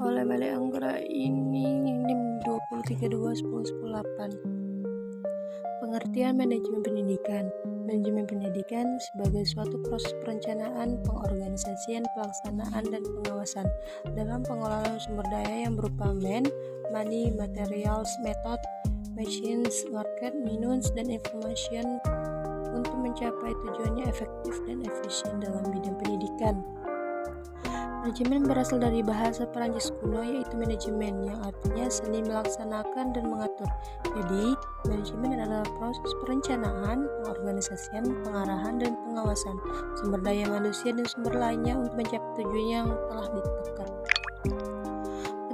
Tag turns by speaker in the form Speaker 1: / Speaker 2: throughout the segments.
Speaker 1: oleh Balai Anggra ini NIM 23.2.10.10.8. Pengertian manajemen pendidikan. Manajemen pendidikan sebagai suatu proses perencanaan, pengorganisasian, pelaksanaan, dan pengawasan dalam pengelolaan sumber daya yang berupa money, materials, method, machines, market, means, dan information untuk mencapai tujuannya efektif dan efisien dalam bidang pendidikan. Manajemen berasal dari bahasa Perancis kuno yaitu manajemen, yang artinya seni melaksanakan dan mengatur. Jadi, manajemen adalah proses perencanaan, pengorganisasian, pengarahan, dan pengawasan sumber daya manusia dan sumber lainnya untuk mencapai tujuan yang telah ditetapkan.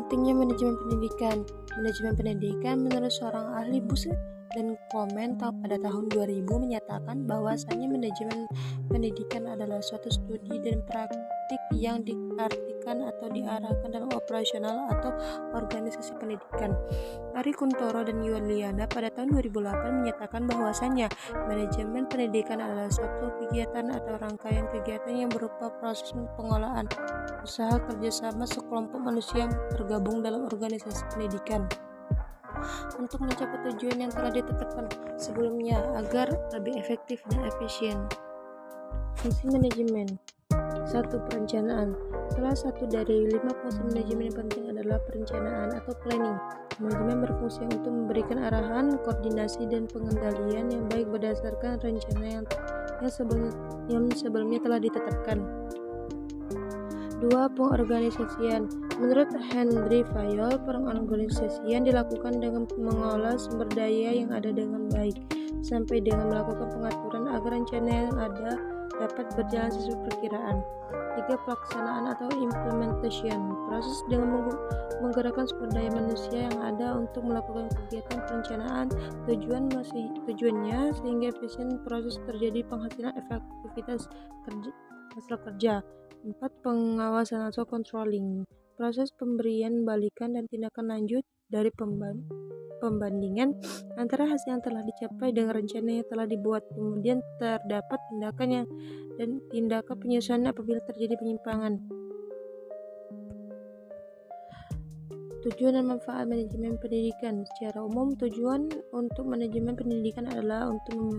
Speaker 1: Pentingnya manajemen pendidikan. Manajemen pendidikan menurut seorang ahli Bush dan Komen pada tahun 2000 menyatakan bahwasannya manajemen pendidikan adalah suatu studi dan praktik yang diartikan atau diarahkan dalam operasional atau organisasi pendidikan. Ari Kuntoro dan Yuliana pada tahun 2008 menyatakan bahwasannya manajemen pendidikan adalah suatu kegiatan atau rangkaian kegiatan yang berupa proses pengolahan usaha kerjasama sekelompok manusia yang tergabung dalam organisasi pendidikan untuk mencapai tujuan yang telah ditetapkan sebelumnya agar lebih efektif dan efisien. Fungsi manajemen. 1. Perencanaan. Salah satu dari 5 fungsi manajemen yang penting adalah perencanaan atau planning. Manajemen berfungsi untuk memberikan arahan, koordinasi, dan pengendalian yang baik berdasarkan rencana yang sebelumnya telah ditetapkan. 2. Pengorganisasian. Menurut Henry Fayol, pengorganisasian dilakukan dengan mengolah sumber daya yang ada dengan baik, sampai dengan melakukan pengaturan agar rencana yang ada dapat berjalan sesuai perkiraan. 3. Pelaksanaan atau implementation. Proses dengan menggerakkan sumber daya manusia yang ada untuk melakukan kegiatan perencanaan tujuannya sehingga efisien proses terjadi penghasilan efektivitas hasil kerja. 4. Pengawasan atau controlling. Proses pemberian balikan dan tindakan lanjut dari pembandingan antara hasil yang telah dicapai dengan rencana yang telah dibuat. Kemudian terdapat tindakan penyesuaian apabila terjadi penyimpangan. Tujuan dan manfaat manajemen pendidikan. Secara umum, tujuan untuk manajemen pendidikan adalah untuk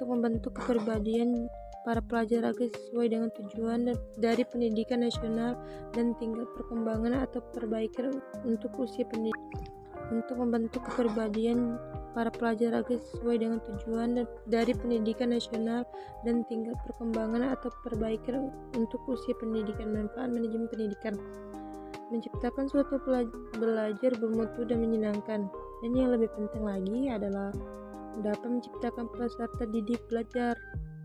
Speaker 1: membentuk kepribadian para pelajar agar sesuai dengan tujuan dari pendidikan nasional dan tingkat perkembangan atau perbaikan untuk usia pendidikan. Untuk membentuk kepribadian para pelajar agar sesuai dengan tujuan dari pendidikan nasional dan tingkat perkembangan atau perbaikan untuk usia pendidikan. Manfaat manajemen pendidikan. Menciptakan suatu belajar bermutu dan menyenangkan. Dan yang lebih penting lagi adalah dapat menciptakan peserta didik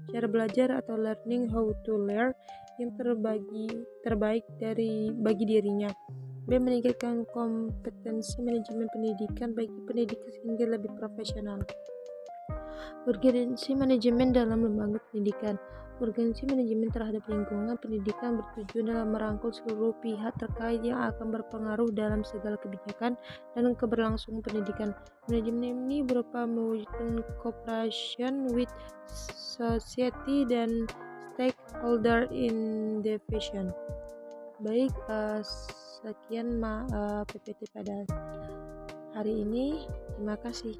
Speaker 1: cara belajar atau learning how to learn yang terbaik bagi dirinya. B. Meningkatkan kompetensi manajemen pendidikan bagi pendidik sehingga lebih profesional. Urgensi manajemen dalam lembaga pendidikan. Urgensi manajemen terhadap lingkungan pendidikan bertujuan dalam merangkul seluruh pihak terkait yang akan berpengaruh dalam segala kebijakan dan keberlangsungan pendidikan. Manajemen ini berupa mewujudkan cooperation with society dan stakeholder in division. Baik, sekian PPT pada hari ini. Terima kasih.